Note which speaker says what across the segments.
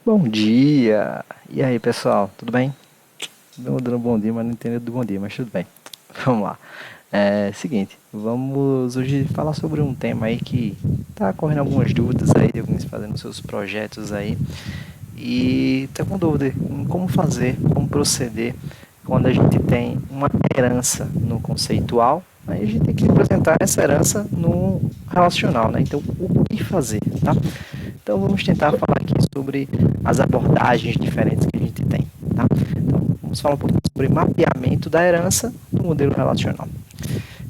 Speaker 1: Bom dia! E aí, pessoal, tudo bem? Não dando bom dia, mas não entendo do bom dia, mas tudo bem. Vamos lá. Seguinte, vamos hoje falar sobre um tema aí que tá correndo algumas dúvidas aí, de alguns fazendo seus projetos aí. E tá com dúvida em como fazer, como proceder quando a gente tem uma herança no conceitual, aí a gente tem que apresentar essa herança no relacional, né? Então, o que fazer, tá? Então vamos tentar falar aqui sobre as abordagens diferentes que a gente tem. Tá? Então vamos falar um pouquinho sobre mapeamento da herança no modelo relacional.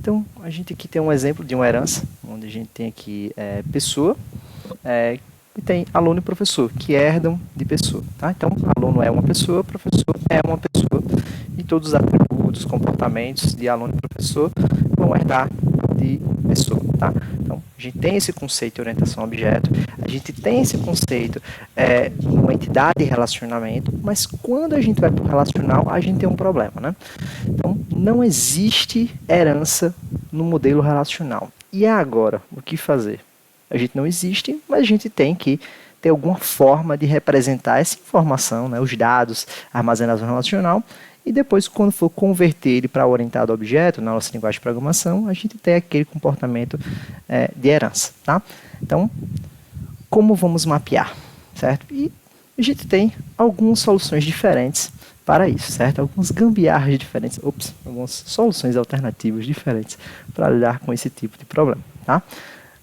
Speaker 1: Então a gente aqui tem um exemplo de uma herança, onde a gente tem aqui pessoa e tem aluno e professor, que herdam de pessoa. Tá? Então aluno é uma pessoa, professor é uma pessoa, e todos os atributos, comportamentos de aluno e professor vão herdar de pessoa. Tá? Então, a gente tem esse conceito de orientação a objeto, a gente tem esse conceito uma entidade de relacionamento, mas quando a gente vai para o relacional, a gente tem um problema. Né? Então, não existe herança no modelo relacional. E agora, o que fazer? A gente não existe, mas a gente tem que ter alguma forma de representar essa informação, né, os dados armazenados no relacional, e depois, quando for converter ele para orientado a objeto, na nossa linguagem de programação, a gente tem aquele comportamento de herança. Tá? Então, como vamos mapear? Certo? E a gente tem algumas soluções diferentes para isso, certo? Algumas gambiarras diferentes, algumas soluções alternativas diferentes para lidar com esse tipo de problema. Tá?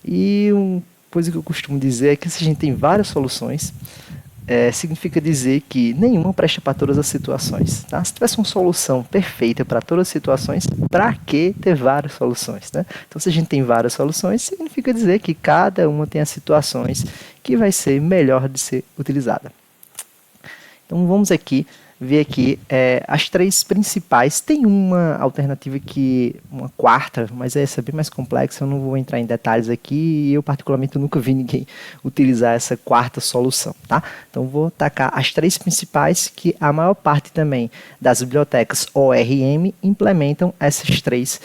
Speaker 1: E uma coisa que eu costumo dizer é que se a gente tem várias soluções, significa dizer que nenhuma presta para todas as situações. Tá? Se tivesse uma solução perfeita para todas as situações, para que ter várias soluções? Né? Então, se a gente tem várias soluções, significa dizer que cada uma tem as situações que vai ser melhor de ser utilizada. Então, vamos aqui ver aqui as três principais. Tem uma alternativa que, uma quarta, mas essa é bem mais complexa, eu não vou entrar em detalhes aqui, e eu particularmente nunca vi ninguém utilizar essa quarta solução, tá? Então vou tacar as três principais, que a maior parte também das bibliotecas ORM implementam essas três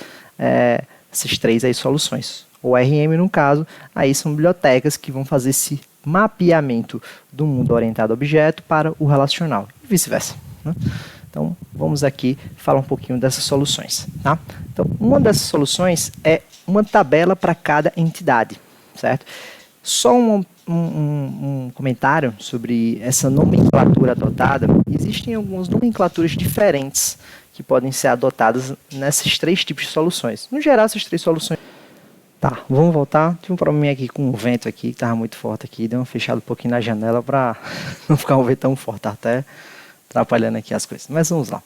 Speaker 1: aí soluções. ORM, no caso, aí são bibliotecas que vão fazer esse mapeamento do mundo orientado a objeto para o relacional, e vice-versa. Né? Então, vamos aqui falar um pouquinho dessas soluções. Tá? Então, uma dessas soluções é uma tabela para cada entidade. Certo? Só um comentário sobre essa nomenclatura adotada. Existem algumas nomenclaturas diferentes que podem ser adotadas nesses três tipos de soluções. No geral, essas três soluções... Tá, vamos voltar. Tive um probleminha aqui com o vento aqui, que estava muito forte aqui. Deu uma fechada um pouquinho na janela para não ficar um vento tão forte, tá até atrapalhando aqui as coisas. Mas vamos lá.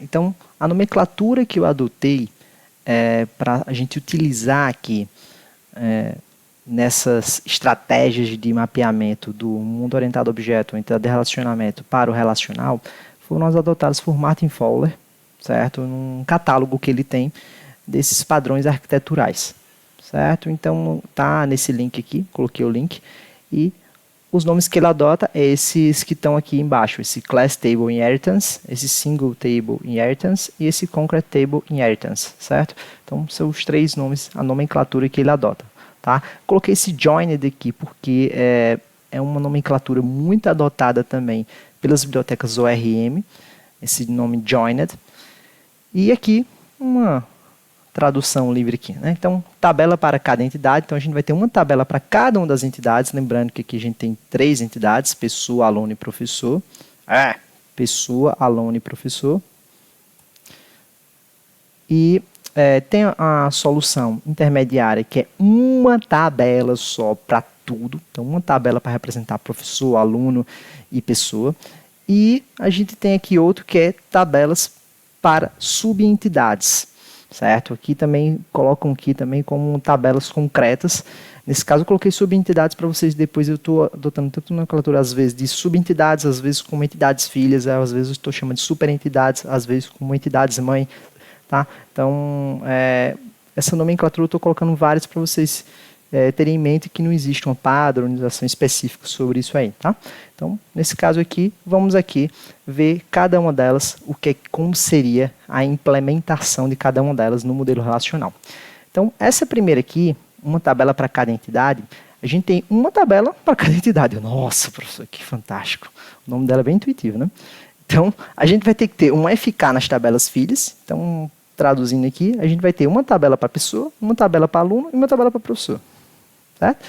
Speaker 1: Então, a nomenclatura que eu adotei para a gente utilizar aqui nessas estratégias de mapeamento do mundo orientado a objeto, entidade de relacionamento para o relacional, foram as adotadas por Martin Fowler, certo? Num catálogo que ele tem desses padrões arquiteturais, certo? Então, tá nesse link aqui, coloquei o link, e os nomes que ele adota é esses que estão aqui embaixo, esse Class Table Inheritance, esse Single Table Inheritance e esse Concrete Table Inheritance, certo? Então, são os três nomes, a nomenclatura que ele adota, tá? Coloquei esse Joined aqui porque é uma nomenclatura muito adotada também pelas bibliotecas ORM, esse nome Joined, e aqui uma tradução livre aqui. Né? Então, tabela para cada entidade. Então, a gente vai ter uma tabela para cada uma das entidades. Lembrando que aqui a gente tem três entidades, pessoa, aluno e professor. Pessoa, aluno e professor. E tem a solução intermediária, que é uma tabela só para tudo. Então, uma tabela para representar professor, aluno e pessoa. E a gente tem aqui outro que é tabelas para subentidades. Certo? Aqui também colocam aqui também como tabelas concretas. Nesse caso eu coloquei subentidades para vocês, depois eu estou adotando tanto nomenclatura às vezes de subentidades, às vezes como entidades filhas, às vezes eu estou chamando de superentidades, às vezes como entidades mãe. Tá? Então, essa nomenclatura eu estou colocando várias para vocês terem em mente que não existe uma padronização específica sobre isso aí. Tá? Então, nesse caso aqui, vamos aqui ver cada uma delas, como seria a implementação de cada uma delas no modelo relacional. Então, essa primeira aqui, uma tabela para cada entidade, A gente tem uma tabela para cada entidade. Nossa, professor, que fantástico. O nome dela é bem intuitivo, né? Então, a gente vai ter que ter um FK nas tabelas filhas. Então, traduzindo aqui, a gente vai ter uma tabela para pessoa, uma tabela para aluno e uma tabela para professor. Certo?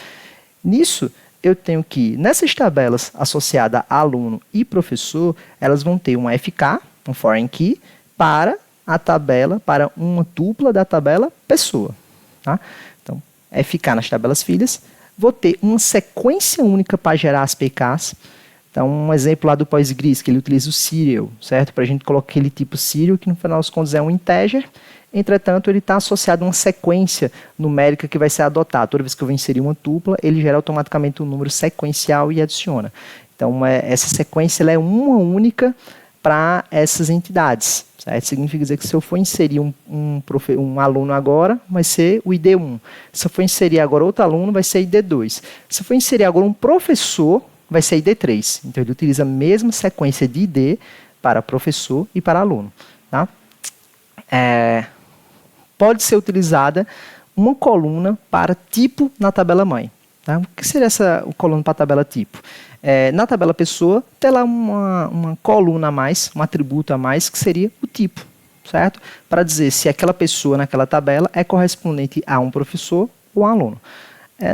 Speaker 1: Nisso, eu tenho que, nessas tabelas associadas a aluno e professor, elas vão ter um FK, um foreign key, para a tabela, para uma tupla da tabela pessoa. Tá? Então, FK nas tabelas filhas, vou ter uma sequência única para gerar as PKs. Então, um exemplo lá do PostGIS, que ele utiliza o serial, certo? Para a gente colocar aquele tipo serial, que no final das contas é um integer. Entretanto, ele está associado a uma sequência numérica que vai ser adotada. Toda vez que eu vou inserir uma tupla, ele gera automaticamente um número sequencial e adiciona. Então, essa sequência ela é uma única para essas entidades. Certo? Significa dizer que se eu for inserir um aluno agora, vai ser o ID1. Se eu for inserir agora outro aluno, vai ser ID2. Se eu for inserir agora um professor, vai ser ID3. Então, ele utiliza a mesma sequência de ID para professor e para aluno. Tá? Pode ser utilizada uma coluna para tipo na tabela mãe. Tá? O que seria essa coluna para a tabela tipo? Na tabela pessoa, tem lá uma coluna a mais, um atributo a mais, que seria o tipo, certo? Para dizer se aquela pessoa naquela tabela é correspondente a um professor ou a um aluno.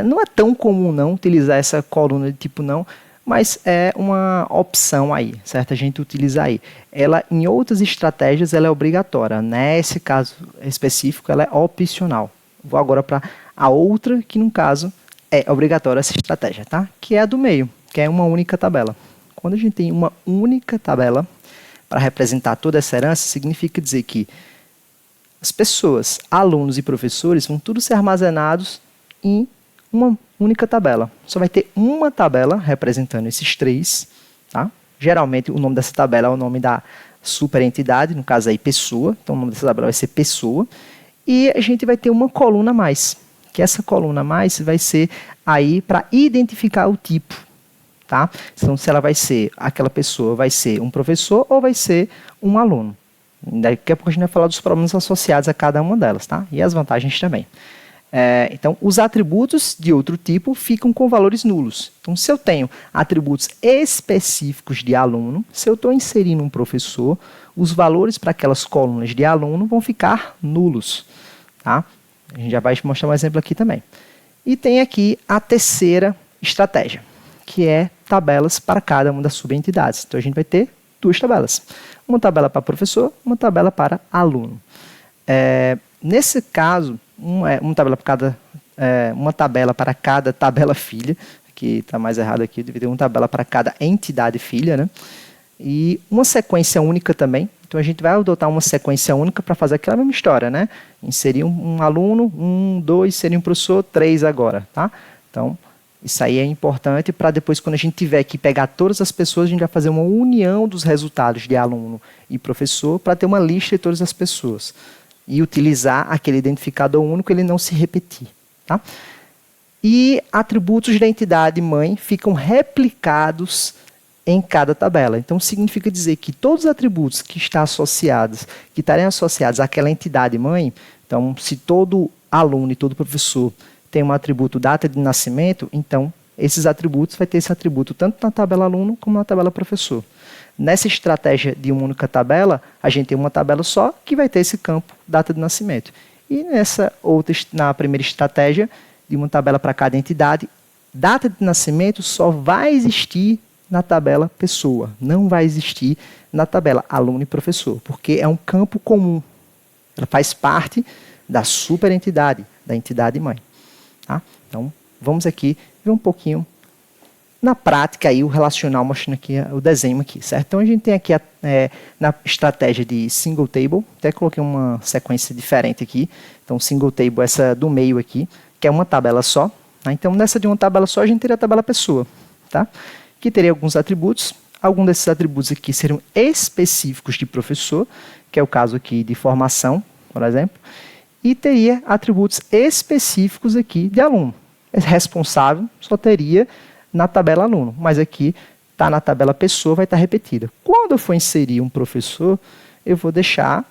Speaker 1: Não é tão comum não utilizar essa coluna de tipo não, mas é uma opção aí, certo? A gente utiliza aí. Ela, em outras estratégias, ela é obrigatória. Nesse caso específico, ela é opcional. Vou agora para a outra, que no caso é obrigatória essa estratégia, tá? Que é a do meio, que é uma única tabela. Quando a gente tem uma única tabela para representar toda essa herança, significa dizer que as pessoas, alunos e professores vão todos ser armazenados em uma única tabela. Só vai ter uma tabela representando esses três. Tá? Geralmente, o nome dessa tabela é o nome da superentidade, no caso aí, pessoa. Então, o nome dessa tabela vai ser pessoa. E a gente vai ter uma coluna a mais, que essa coluna a mais vai ser aí para identificar o tipo. Tá? Então, se ela vai ser, aquela pessoa vai ser um professor ou vai ser um aluno. Daqui a pouco a gente vai falar dos problemas associados a cada uma delas, tá? E as vantagens também. Então, os atributos de outro tipo ficam com valores nulos. Então, se eu tenho atributos específicos de aluno, se eu estou inserindo um professor, os valores para aquelas colunas de aluno vão ficar nulos. Tá? A gente já vai mostrar um exemplo aqui também. E tem aqui a terceira estratégia, que é tabelas para cada uma das subentidades. Então, a gente vai ter duas tabelas. Uma tabela para professor, uma tabela para aluno. Nesse caso, uma tabela para cada tabela filha, que está mais errado aqui, deve ter uma tabela para cada entidade filha, né? E uma sequência única também. Então, a gente vai adotar uma sequência única para fazer aquela mesma história, né? Inserir um aluno, 1, 2, seria um professor, 3 agora, tá? Então, isso aí é importante para depois, quando a gente tiver que pegar todas as pessoas, a gente vai fazer uma união dos resultados de aluno e professor para ter uma lista de todas as pessoas. E utilizar aquele identificador único, ele não se repetir. Tá? E atributos da entidade mãe ficam replicados em cada tabela. Então, significa dizer que todos os atributos que estarem associados àquela entidade mãe, então, se todo aluno e todo professor tem um atributo data de nascimento, então, esses atributos vai ter esse atributo tanto na tabela aluno como na tabela professor. Nessa estratégia de uma única tabela, a gente tem uma tabela só que vai ter esse campo data de nascimento. E na primeira estratégia, de uma tabela para cada entidade, data de nascimento só vai existir na tabela pessoa, não vai existir na tabela aluno e professor, porque é um campo comum. Ela faz parte da superentidade, da entidade mãe. Tá? Então, vamos aqui ver um pouquinho na prática, aí, o relacional, mostrando aqui o desenho aqui, certo? Então, a gente tem aqui na estratégia de single table, até coloquei uma sequência diferente aqui. Então, single table, essa do meio aqui, que é uma tabela só. Tá? Então, nessa de uma tabela só, a gente teria a tabela pessoa, tá? Que teria alguns atributos. Alguns desses atributos aqui seriam específicos de professor, que é o caso aqui de formação, por exemplo. E teria atributos específicos aqui de aluno. Responsável só teria na tabela aluno, mas aqui está na tabela pessoa, vai estar repetida. Quando eu for inserir um professor, eu vou deixar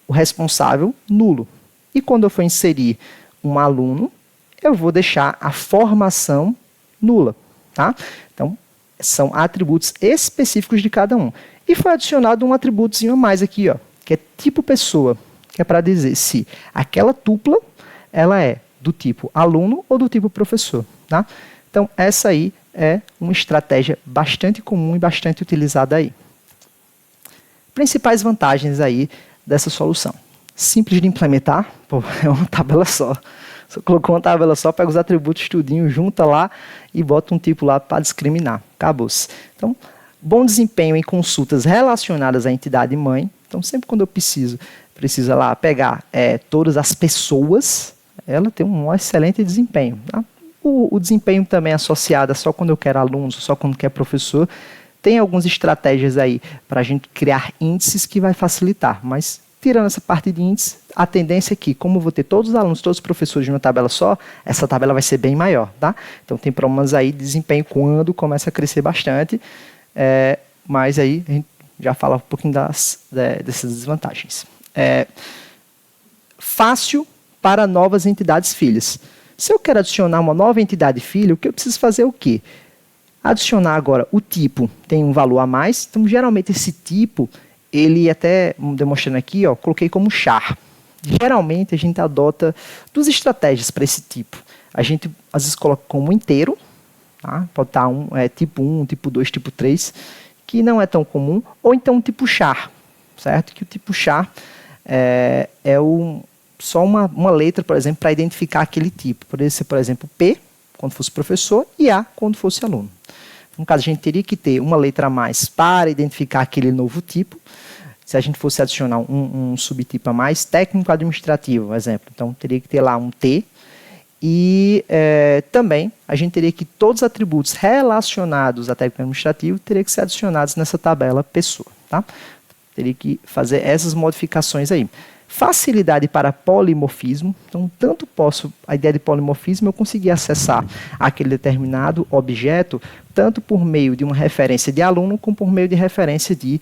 Speaker 1: o responsável nulo. E quando eu for inserir um aluno, eu vou deixar a formação nula, tá? Então, são atributos específicos de cada um. E foi adicionado um atributozinho a mais aqui, ó, que é tipo pessoa, que é para dizer se aquela tupla ela é do tipo aluno ou do tipo professor, tá? Então, essa aí é uma estratégia bastante comum e bastante utilizada aí. Principais vantagens aí dessa solução. Simples de implementar, pô, é uma tabela só. Você colocou uma tabela só, pega os atributos tudinho, junta lá e bota um tipo lá para discriminar. Acabou-se. Então, bom desempenho em consultas relacionadas à entidade mãe. Então, sempre quando eu precisa lá pegar todas as pessoas, ela tem um excelente desempenho. Tá? O desempenho também é associado só quando eu quero alunos, só quando quero professor. Tem algumas estratégias aí para a gente criar índices que vai facilitar, mas tirando essa parte de índice, a tendência é que, como eu vou ter todos os alunos, todos os professores de uma tabela só, essa tabela vai ser bem maior, tá? Então tem problemas aí de desempenho quando começa a crescer bastante, mas aí a gente já fala um pouquinho dessas desvantagens. Fácil para novas entidades filhas. Se eu quero adicionar uma nova entidade filha, o que eu preciso fazer é o quê? Adicionar agora o tipo tem um valor a mais, então geralmente esse tipo, ele até, demonstrando aqui, ó, coloquei como char. Geralmente a gente adota duas estratégias para esse tipo. A gente às vezes coloca como inteiro, tá? Pode estar tipo 1, tipo 2, tipo 3, que não é tão comum, ou então tipo char, certo? Que o tipo char só uma letra, por exemplo, para identificar aquele tipo. Poderia ser, por exemplo, P, quando fosse professor, e A, quando fosse aluno. No caso, a gente teria que ter uma letra a mais para identificar aquele novo tipo. Se a gente fosse adicionar um subtipo a mais, técnico-administrativo, por exemplo. Então, teria que ter lá um T. E também, a gente teria que todos os atributos relacionados a técnico-administrativo teriam que ser adicionados nessa tabela pessoa. Tá? Teria que fazer essas modificações aí. Facilidade para polimorfismo. Então, a ideia de polimorfismo, eu conseguir acessar aquele determinado objeto, tanto por meio de uma referência de aluno, como por meio de referência de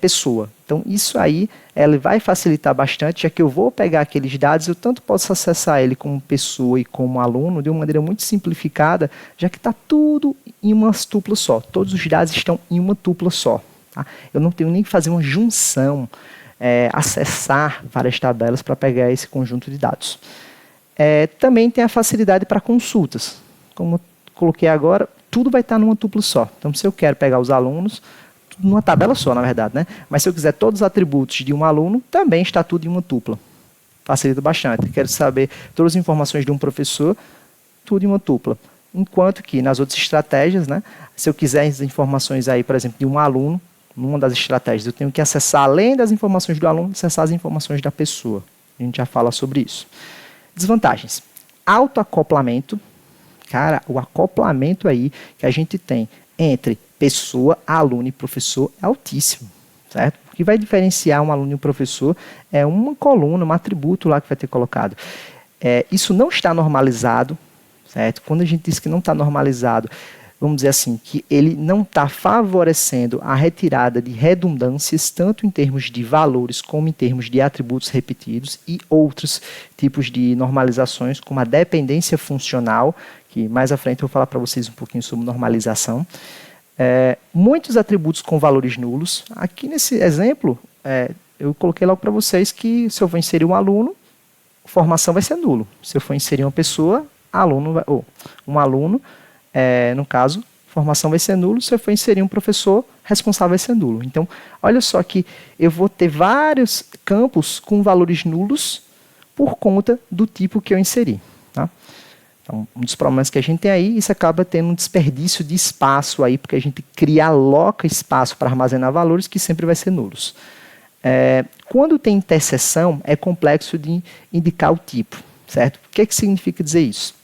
Speaker 1: pessoa. Então, isso aí ela vai facilitar bastante, já que eu vou pegar aqueles dados, eu tanto posso acessar ele como pessoa e como aluno, de uma maneira muito simplificada, já que está tudo em uma tupla só. Todos os dados estão em uma tupla só. Tá? Eu não tenho nem que fazer uma junção, acessar várias tabelas para pegar esse conjunto de dados. Também tem a facilidade para consultas. Como eu coloquei agora, tudo vai estar numa tupla só. Então, se eu quero pegar os alunos, tudo numa tabela só, na verdade, né? Mas se eu quiser todos os atributos de um aluno, também está tudo em uma tupla. Facilita bastante. Quero saber todas as informações de um professor, tudo em uma tupla. Enquanto que nas outras estratégias, né, se eu quiser as informações aí, por exemplo, de um aluno, numa das estratégias, eu tenho que acessar, além das informações do aluno, acessar as informações da pessoa. A gente já fala sobre isso. Desvantagens. Autoacoplamento. Cara, o acoplamento aí que a gente tem entre pessoa, aluno e professor é altíssimo, certo? O que vai diferenciar um aluno e um professor é uma coluna, um atributo lá que vai ter colocado. Isso não está normalizado, certo? Quando a gente diz que não está normalizado, vamos dizer assim, que ele não está favorecendo a retirada de redundâncias, tanto em termos de valores, como em termos de atributos repetidos e outros tipos de normalizações, como a dependência funcional, que mais à frente eu vou falar para vocês um pouquinho sobre normalização. Muitos atributos com valores nulos. Aqui nesse exemplo, eu coloquei logo para vocês que se eu for inserir um aluno, formação vai ser nulo. Se eu for inserir uma pessoa, um aluno, no caso, formação vai ser nulo. Se eu for inserir um professor, responsável vai ser nulo. Então, olha só que eu vou ter vários campos com valores nulos por conta do tipo que eu inseri. Tá? Então, um dos problemas que a gente tem aí, isso acaba tendo um desperdício de espaço aí, porque a gente aloca espaço para armazenar valores que sempre vai ser nulos. Quando tem interseção, é complexo de indicar o tipo, certo? O que significa dizer isso?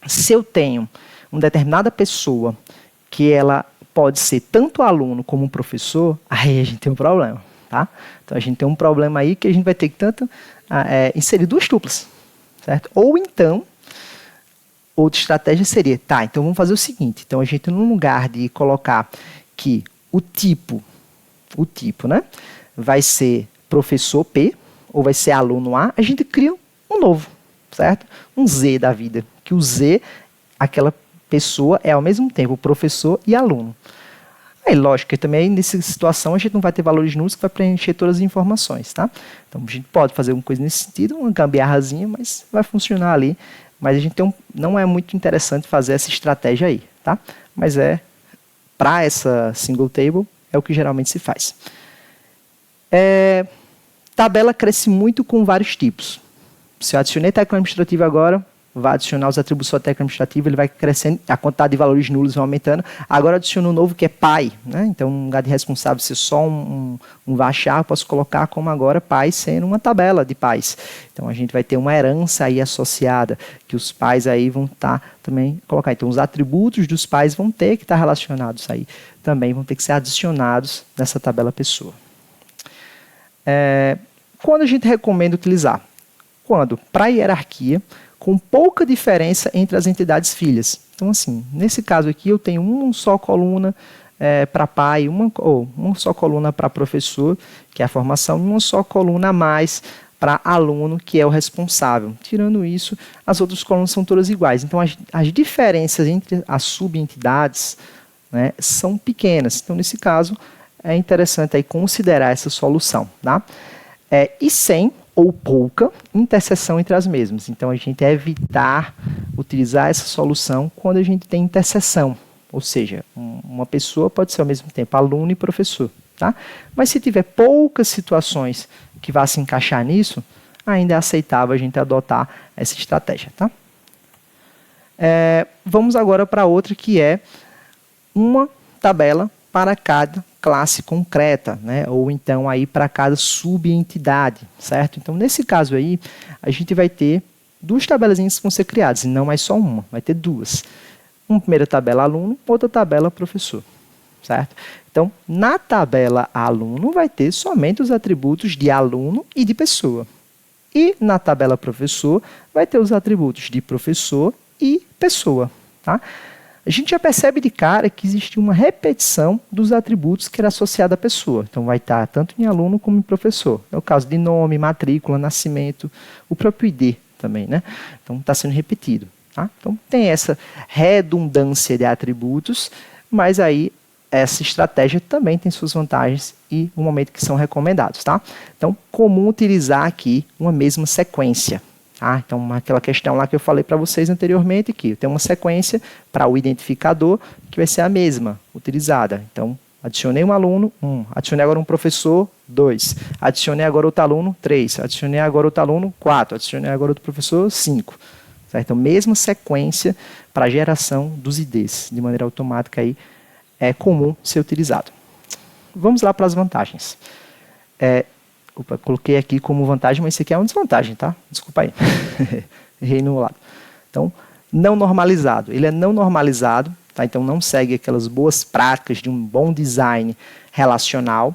Speaker 1: Se eu tenho uma determinada pessoa que ela pode ser tanto aluno como professor, aí a gente tem um problema, tá? Então a gente tem um problema aí que a gente vai ter que inserir duas tuplas, certo? Ou então, outra estratégia seria, então vamos fazer o seguinte, então a gente no lugar de colocar que o tipo, né, vai ser professor P, ou vai ser aluno A, a gente cria um novo, certo? Um Z da vida, que o Z, aquela pessoa é ao mesmo tempo professor e aluno. Aí, lógico que também nessa situação a gente não vai ter valores nulos que vai preencher todas as informações, tá? Então a gente pode fazer uma coisa nesse sentido, uma gambiarrazinha, mas vai funcionar ali. Mas a gente não é muito interessante fazer essa estratégia aí, tá? Mas para essa single table, é o que geralmente se faz. Tabela cresce muito com vários tipos. Se eu adicionei tecla administrativa agora, vai adicionar os atributos da tecla administrativa, ele vai crescendo, a quantidade de valores nulos vai aumentando. Agora adiciono um novo que é pai, né? Então, um lugar de responsável ser só um varchar, eu posso colocar como agora pai sendo uma tabela de pais. Então, a gente vai ter uma herança aí associada, que os pais aí vão estar também colocar. Então, os atributos dos pais vão ter que estar relacionados aí, também vão ter que ser adicionados nessa tabela pessoa. Quando a gente recomenda utilizar? Quando, para hierarquia, com pouca diferença entre as entidades filhas. Então, assim, nesse caso aqui, eu tenho uma só coluna para pai, uma só coluna para professor, que é a formação, e uma só coluna a mais para aluno, que é o responsável. Tirando isso, as outras colunas são todas iguais. Então, as diferenças entre as subentidades, né, são pequenas. Então, nesse caso, é interessante aí considerar essa solução. Tá? E sem ou pouca interseção entre as mesmas. Então, a gente evitar utilizar essa solução quando a gente tem interseção. Ou seja, uma pessoa pode ser ao mesmo tempo aluno e professor. Tá? Mas se tiver poucas situações que vá se encaixar nisso, ainda é aceitável a gente adotar essa estratégia. Tá? Vamos agora para outra, que é uma tabela para cada classe concreta, né? Ou então aí para cada subentidade, certo? Então, nesse caso aí, a gente vai ter duas tabelazinhas que vão ser criadas, e não mais só uma, vai ter duas. Uma primeira tabela aluno, outra tabela professor, certo? Então, na tabela aluno vai ter somente os atributos de aluno e de pessoa. E na tabela professor vai ter os atributos de professor e pessoa, tá? A gente já percebe de cara que existe uma repetição dos atributos que era associada à pessoa. Então, vai estar tanto em aluno como em professor. É o caso de nome, matrícula, nascimento, o próprio ID também, né? Então, está sendo repetido. Tá? Então, tem essa redundância de atributos, mas aí essa estratégia também tem suas vantagens e o momento que são recomendados. Tá? Então, comum utilizar aqui uma mesma sequência. Então, aquela questão lá que eu falei para vocês anteriormente, que tem uma sequência para o identificador que vai ser a mesma utilizada. Então, adicionei um aluno, 1. Adicionei agora um professor, 2. Adicionei agora outro aluno, 3. Adicionei agora outro aluno, 4. Adicionei agora outro professor, 5. Certo? Então, mesma sequência para a geração dos IDs, de maneira automática, aí, é comum ser utilizado. Vamos lá para as vantagens. Opa, coloquei aqui como vantagem, mas isso aqui é uma desvantagem, tá? Desculpa aí. Errei no lado. Então, não normalizado. Ele é não normalizado, tá? Então não segue aquelas boas práticas de um bom design relacional.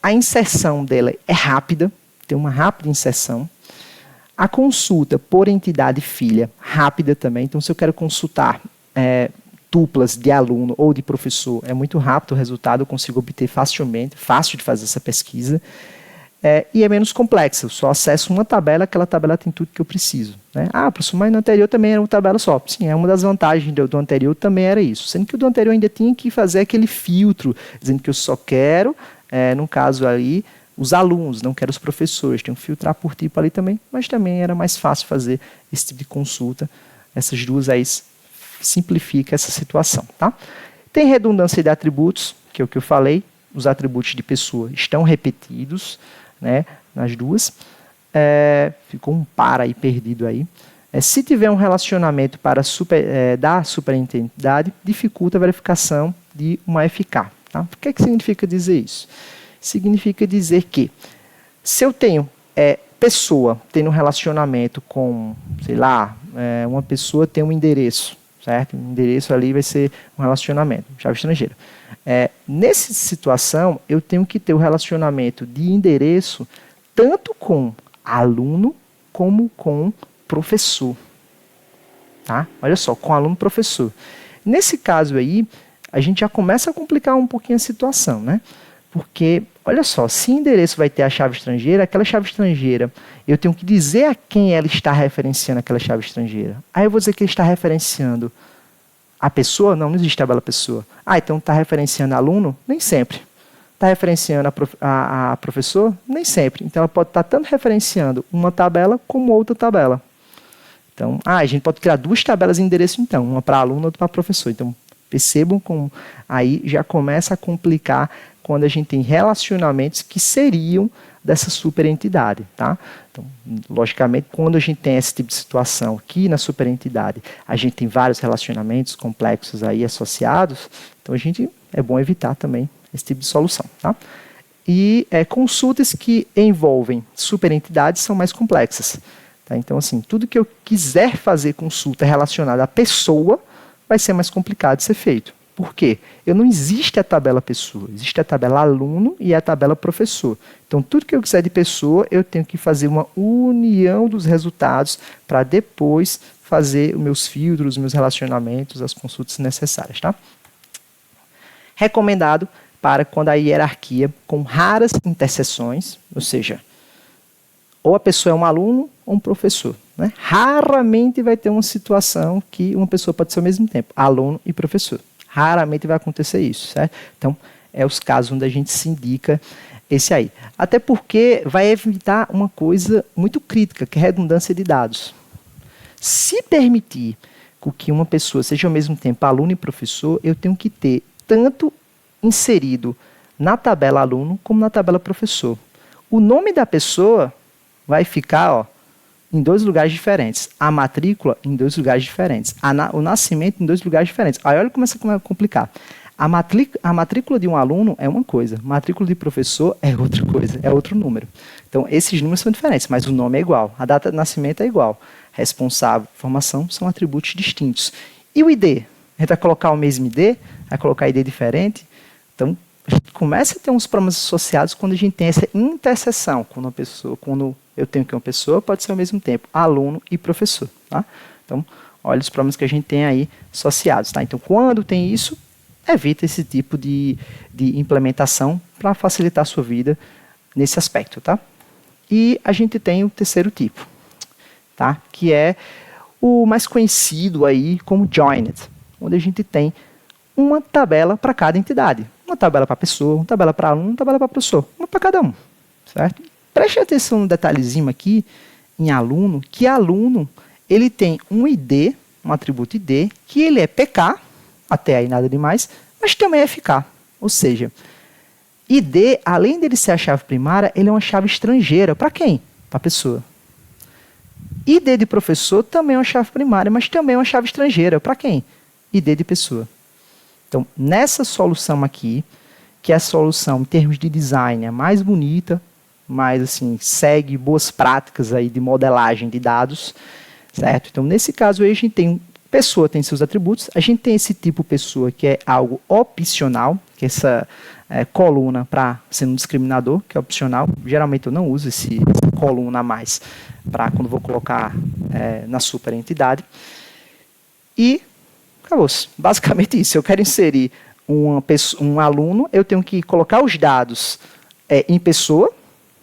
Speaker 1: A inserção dela é rápida, tem uma rápida inserção. A consulta por entidade filha, rápida também. Então, se eu quero consultar duplas de aluno ou de professor, é muito rápido o resultado, eu consigo obter facilmente, fácil de fazer essa pesquisa, e é menos complexa, eu só acesso uma tabela, aquela tabela tem tudo que eu preciso. Né? Professor, mas no anterior também era uma tabela só. Sim, é uma das vantagens do anterior também era isso, sendo que o do anterior ainda tinha que fazer aquele filtro, dizendo que eu só quero, no caso ali, os alunos, não quero os professores, tenho que filtrar por tipo ali também, mas também era mais fácil fazer esse tipo de consulta, essas duas aí simplifica essa situação. Tá? Tem redundância de atributos, que é o que eu falei, os atributos de pessoa estão repetidos, né, nas duas. Ficou um par aí perdido aí. Se tiver um relacionamento para da superentidade, dificulta a verificação de uma FK. Tá? O que significa dizer isso? Significa dizer que se eu tenho pessoa tendo um relacionamento com, sei lá, uma pessoa tem um endereço, certo? O endereço ali vai ser um relacionamento, chave estrangeira. Nessa situação, eu tenho que ter o relacionamento de endereço tanto com aluno como com professor. Tá? Olha só, com aluno e professor. Nesse caso aí, a gente já começa a complicar um pouquinho a situação, né? Porque, olha só, se endereço vai ter a chave estrangeira, aquela chave estrangeira, eu tenho que dizer a quem ela está referenciando aquela chave estrangeira. Aí eu vou dizer que ele está referenciando a pessoa? Não, não existe tabela pessoa. Então está referenciando aluno? Nem sempre. Está referenciando a professor? Nem sempre. Então ela pode estar tanto referenciando uma tabela como outra tabela. Então, a gente pode criar 2 tabelas de endereço, então, uma para aluno e outra para professor. Então, percebam como aí já começa a complicar quando a gente tem relacionamentos que seriam dessa superentidade, tá? Então, logicamente, quando a gente tem esse tipo de situação aqui na superentidade, a gente tem vários relacionamentos complexos aí associados, então é bom evitar também esse tipo de solução, tá? E consultas que envolvem superentidades são mais complexas. Tá? Então, assim, tudo que eu quiser fazer consulta relacionada à pessoa vai ser mais complicado de ser feito. Por quê? Não existe a tabela pessoa, existe a tabela aluno e a tabela professor. Então, tudo que eu quiser de pessoa, eu tenho que fazer uma união dos resultados para depois fazer os meus filtros, os meus relacionamentos, as consultas necessárias. Tá? Recomendado para quando a hierarquia com raras interseções, ou seja, ou a pessoa é um aluno ou um professor. Né? Raramente vai ter uma situação que uma pessoa pode ser ao mesmo tempo aluno e professor. Raramente vai acontecer isso, certo? Então, é os casos onde a gente se indica esse aí. Até porque vai evitar uma coisa muito crítica, que é a redundância de dados. Se permitir que uma pessoa seja ao mesmo tempo aluno e professor, eu tenho que ter tanto inserido na tabela aluno como na tabela professor. O nome da pessoa vai ficar em 2 lugares diferentes. A matrícula em 2 lugares diferentes. O nascimento em 2 lugares diferentes. Aí olha como começa a complicar. A matrícula de um aluno é uma coisa, a matrícula de professor é outra coisa, é outro número. Então, esses números são diferentes, mas o nome é igual, a data de nascimento é igual. Responsável, formação são atributos distintos. E o ID? A gente vai colocar o mesmo ID? Vai colocar ID diferente? Então, a gente começa a ter uns problemas associados quando a gente tem essa interseção, quando eu tenho que uma pessoa pode ser ao mesmo tempo aluno e professor. Tá? Então, olha os problemas que a gente tem aí associados. Tá? Então, quando tem isso, evita esse tipo de implementação para facilitar a sua vida nesse aspecto. Tá? E a gente tem o terceiro tipo, tá? Que é o mais conhecido aí como joined, onde a gente tem uma tabela para cada entidade. Uma tabela para pessoa, uma tabela para aluno, uma tabela para professor. Uma para cada um. Certo? Preste atenção no detalhezinho aqui em aluno, que aluno ele tem um ID, um atributo ID, que ele é PK, até aí nada demais, mas também é FK. Ou seja, ID, além dele ser a chave primária, ele é uma chave estrangeira. Para quem? Para a pessoa. ID de professor também é uma chave primária, mas também é uma chave estrangeira. Para quem? ID de pessoa. Então, nessa solução aqui, que é a solução em termos de design a mais bonita, mais assim, segue boas práticas aí de modelagem de dados, certo? Então, nesse caso aí, a gente tem pessoa tem seus atributos, a gente tem esse tipo pessoa que é algo opcional, que é essa coluna para ser um discriminador, que é opcional. Geralmente eu não uso essa coluna a mais para quando vou colocar na superentidade. E acabou-se. Basicamente isso. Se eu quero inserir um aluno, eu tenho que colocar os dados em pessoa,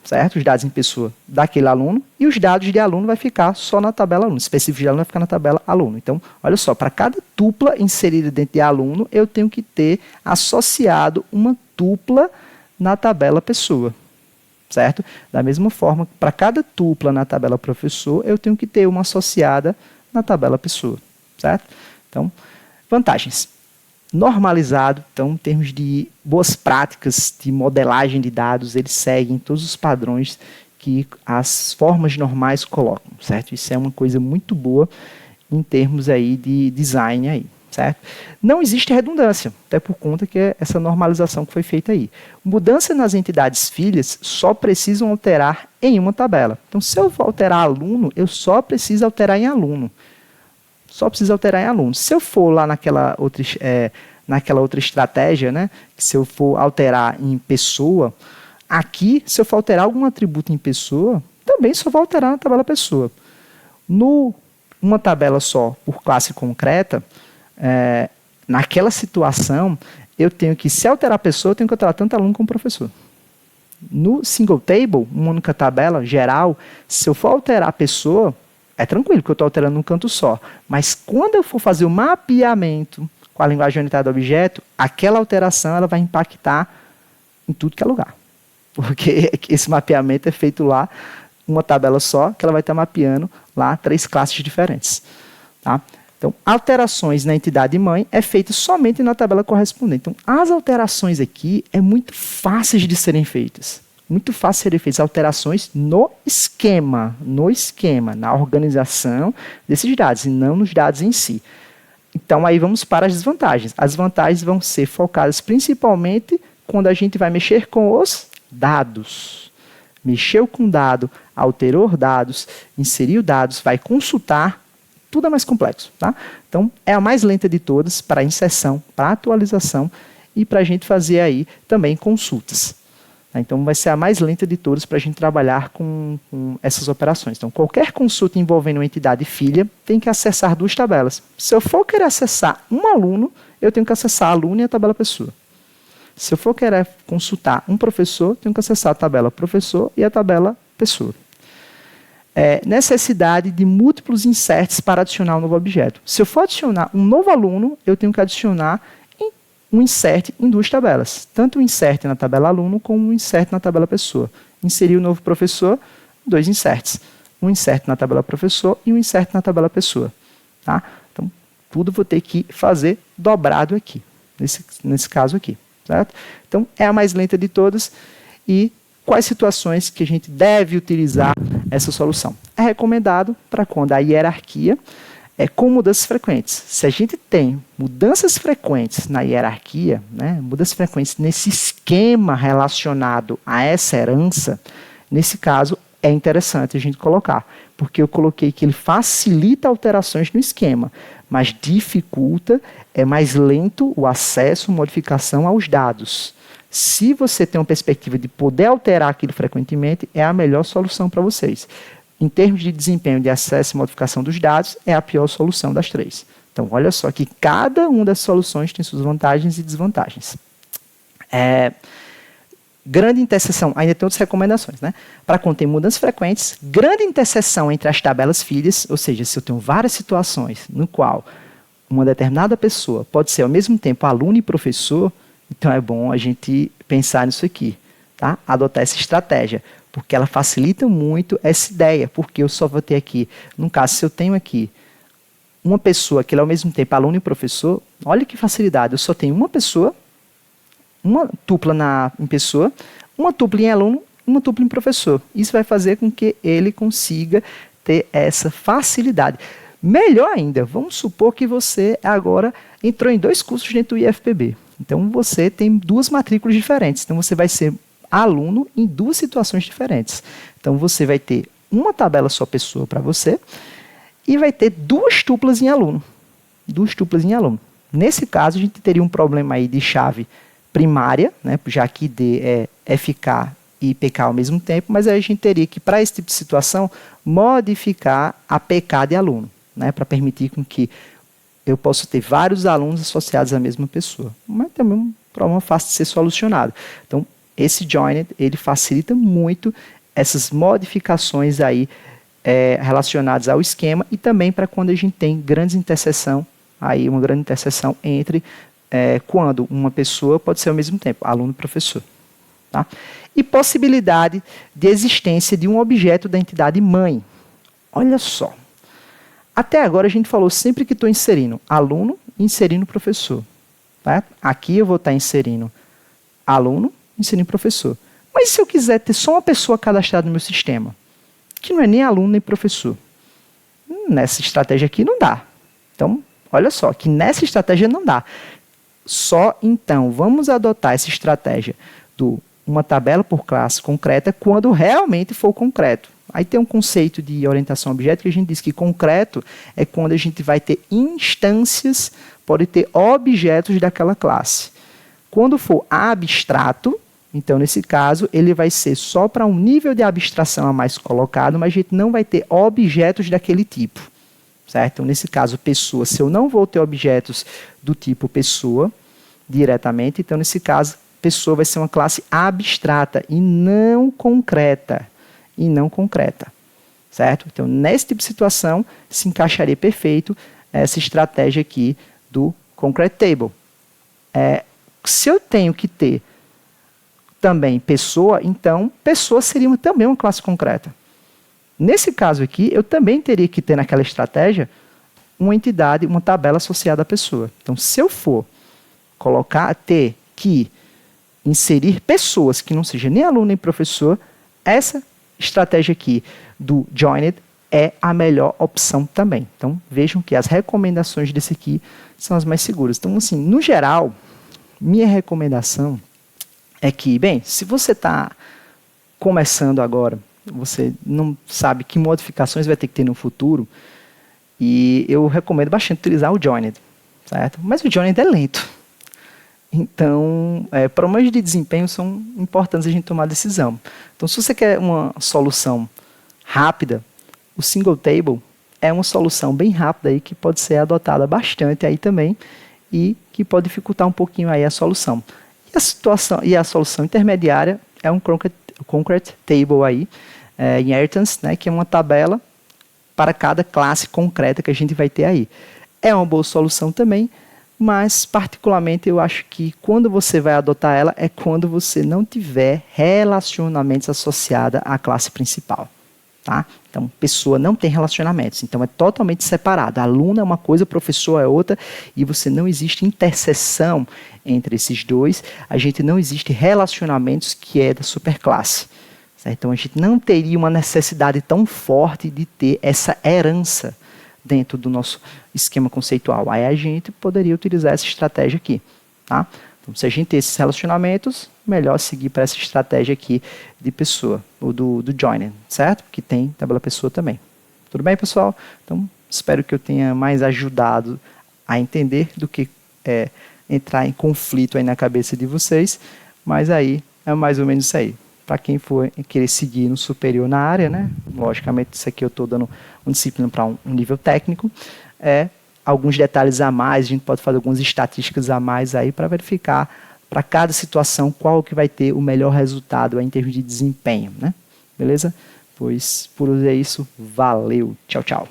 Speaker 1: certo? Os dados em pessoa daquele aluno, e os dados de aluno vai ficar só na tabela aluno. Específico de aluno vai ficar na tabela aluno. Então, olha só, para cada tupla inserida dentro de aluno, eu tenho que ter associado uma tupla na tabela pessoa, certo? Da mesma forma, para cada tupla na tabela professor, eu tenho que ter uma associada na tabela pessoa, certo? Então, vantagens. Normalizado, então, em termos de boas práticas de modelagem de dados, eles seguem todos os padrões que as formas normais colocam, certo? Isso é uma coisa muito boa em termos aí de design aí, certo? Não existe redundância, até por conta que é essa normalização que foi feita aí. Mudança nas entidades filhas só precisam alterar em uma tabela. Então, se eu for alterar aluno, eu só preciso alterar em aluno. Só precisa alterar em aluno. Se eu for lá naquela outra estratégia, né, que se eu for alterar em pessoa, aqui, se eu for alterar algum atributo em pessoa, também só vou alterar na tabela pessoa. Numa tabela só, por classe concreta, naquela situação, eu tenho que, se alterar a pessoa, eu tenho que alterar tanto aluno como professor. No single table, uma única tabela geral, se eu for alterar a pessoa, é tranquilo, porque eu estou alterando um canto só. Mas quando eu for fazer o mapeamento com a linguagem orientada a objeto, aquela alteração ela vai impactar em tudo que é lugar. Porque esse mapeamento é feito lá, uma tabela só, que ela vai estar mapeando lá 3 classes diferentes. Tá? Então, alterações na entidade mãe é feito somente na tabela correspondente. Então, as alterações aqui é muito fáceis de serem feitas. Muito fácil de serem feitas alterações no esquema, na organização desses dados, e não nos dados em si. Então, aí vamos para as desvantagens. As vantagens vão ser focadas principalmente quando a gente vai mexer com os dados. Mexeu com dado, alterou dados, inseriu dados, vai consultar, tudo é mais complexo. Tá? Então, é a mais lenta de todas para inserção, para atualização e para a gente fazer aí também consultas. Tá? Então, vai ser a mais lenta de todas para a gente trabalhar com essas operações. Então, qualquer consulta envolvendo uma entidade filha tem que acessar 2 tabelas. Se eu for querer acessar um aluno, eu tenho que acessar a aluno e a tabela pessoa. Se eu for querer consultar um professor, tenho que acessar a tabela professor e a tabela pessoa. Necessidade de múltiplos inserts para adicionar um novo objeto. Se eu for adicionar um novo aluno, eu tenho que adicionar um insert em 2 tabelas. Tanto um insert na tabela aluno, como um insert na tabela pessoa. Inserir o novo professor, 2 inserts. Um insert na tabela professor e um insert na tabela pessoa. Tá? Então, tudo vou ter que fazer dobrado aqui, nesse caso aqui. Certo? Então, é a mais lenta de todas. E quais situações que a gente deve utilizar essa solução? É recomendado para quando a hierarquia é com mudanças frequentes. Se a gente tem mudanças frequentes na hierarquia, né, mudanças frequentes nesse esquema relacionado a essa herança, nesse caso é interessante a gente colocar, porque eu coloquei que ele facilita alterações no esquema, mas dificulta, é mais lento o acesso, modificação aos dados. Se você tem uma perspectiva de poder alterar aquilo frequentemente, é a melhor solução para vocês. Em termos de desempenho de acesso e modificação dos dados, é a pior solução das 3. Então, olha só que cada uma das soluções tem suas vantagens e desvantagens. Grande interseção, ainda tem outras recomendações, né? Para quando tem mudanças frequentes, grande interseção entre as tabelas filhas, ou seja, se eu tenho várias situações no qual uma determinada pessoa pode ser ao mesmo tempo aluno e professor, então é bom a gente pensar nisso aqui, tá? Adotar essa estratégia, porque ela facilita muito essa ideia, porque eu só vou ter aqui, no caso, se eu tenho aqui uma pessoa que é ao mesmo tempo aluno e professor, olha que facilidade, eu só tenho uma pessoa, uma tupla em pessoa, uma tupla em aluno, uma tupla em professor. Isso vai fazer com que ele consiga ter essa facilidade. Melhor ainda, vamos supor que você agora entrou em 2 cursos dentro do IFPB. Então, você tem 2 matrículas diferentes. Então, você vai ser aluno em 2 situações diferentes. Então, você vai ter uma tabela só pessoa para você e vai ter 2 tuplas em aluno. 2 tuplas em aluno. Nesse caso, a gente teria um problema aí de chave primária, né, já que D é FK e PK ao mesmo tempo, mas aí a gente teria que, para esse tipo de situação, modificar a PK de aluno, né, para permitir com que eu possa ter vários alunos associados à mesma pessoa. Mas também é um problema fácil de ser solucionado. Então, esse joined, ele facilita muito essas modificações aí relacionadas ao esquema e também para quando a gente tem grande interseção, aí uma grande interseção entre quando uma pessoa pode ser ao mesmo tempo, aluno e professor. Tá? E possibilidade de existência de um objeto da entidade mãe. Olha só. Até agora a gente falou sempre que estou inserindo aluno e inserindo professor. Tá? Aqui eu vou estar inserindo aluno, inserindo professor. Mas se eu quiser ter só uma pessoa cadastrada no meu sistema, que não é nem aluno nem professor, nessa estratégia aqui não dá. Então, olha só, que nessa estratégia não dá. Só então vamos adotar essa estratégia do uma tabela por classe concreta quando realmente for concreto. Aí tem um conceito de orientação a objeto que a gente diz que concreto é quando a gente vai ter instâncias, pode ter objetos daquela classe. Quando for abstrato, então nesse caso ele vai ser só para um nível de abstração a mais colocado, mas a gente não vai ter objetos daquele tipo. Certo? Então, nesse caso, pessoa, se eu não vou ter objetos do tipo pessoa, diretamente. Então, nesse caso, pessoa vai ser uma classe abstrata e não concreta. Certo? Então, nesse tipo de situação, se encaixaria perfeito essa estratégia aqui do Concrete Table. Se eu tenho que ter também pessoa, então pessoa seria também uma classe concreta. Nesse caso aqui, eu também teria que ter naquela estratégia uma entidade, uma tabela associada à pessoa. Então, se eu for ter que inserir pessoas que não seja nem aluno nem professor, essa estratégia aqui do Joined é a melhor opção também. Então, vejam que as recomendações desse aqui são as mais seguras. Então, assim, no geral, minha recomendação é que, bem, se você está começando agora, você não sabe que modificações vai ter que ter no futuro, e eu recomendo bastante utilizar o Joined, certo? Mas o Joined é lento. Então, problemas de desempenho são importantes a gente tomar decisão. Então, se você quer uma solução rápida, o Single Table é uma solução bem rápida aí que pode ser adotada bastante aí também e que pode dificultar um pouquinho aí a solução. E a solução intermediária é um Concrete Table aí, Inheritance, né, que é uma tabela para cada classe concreta que a gente vai ter aí. É uma boa solução também, mas particularmente eu acho que quando você vai adotar ela é quando você não tiver relacionamentos associados à classe principal. Tá? Então, pessoa não tem relacionamentos, então é totalmente separado. Aluno é uma coisa, professor é outra, e você não existe interseção entre esses dois, a gente não existe relacionamentos que é da superclasse. Certo? Então, a gente não teria uma necessidade tão forte de ter essa herança dentro do nosso esquema conceitual. Aí a gente poderia utilizar essa estratégia aqui. Tá? Então, se a gente tem esses relacionamentos, melhor seguir para essa estratégia aqui de pessoa, ou do joiner, certo? Que tem tabela pessoa também. Tudo bem, pessoal? Então, espero que eu tenha mais ajudado a entender do que entrar em conflito aí na cabeça de vocês, mas aí é mais ou menos isso aí. Para quem for querer seguir no superior na área, né? Logicamente, isso aqui eu estou dando uma disciplina para um nível técnico, alguns detalhes a mais, a gente pode fazer algumas estatísticas a mais aí para verificar para cada situação qual que vai ter o melhor resultado em termos de desempenho, né? Beleza? Pois por hoje é isso, valeu, tchau, tchau.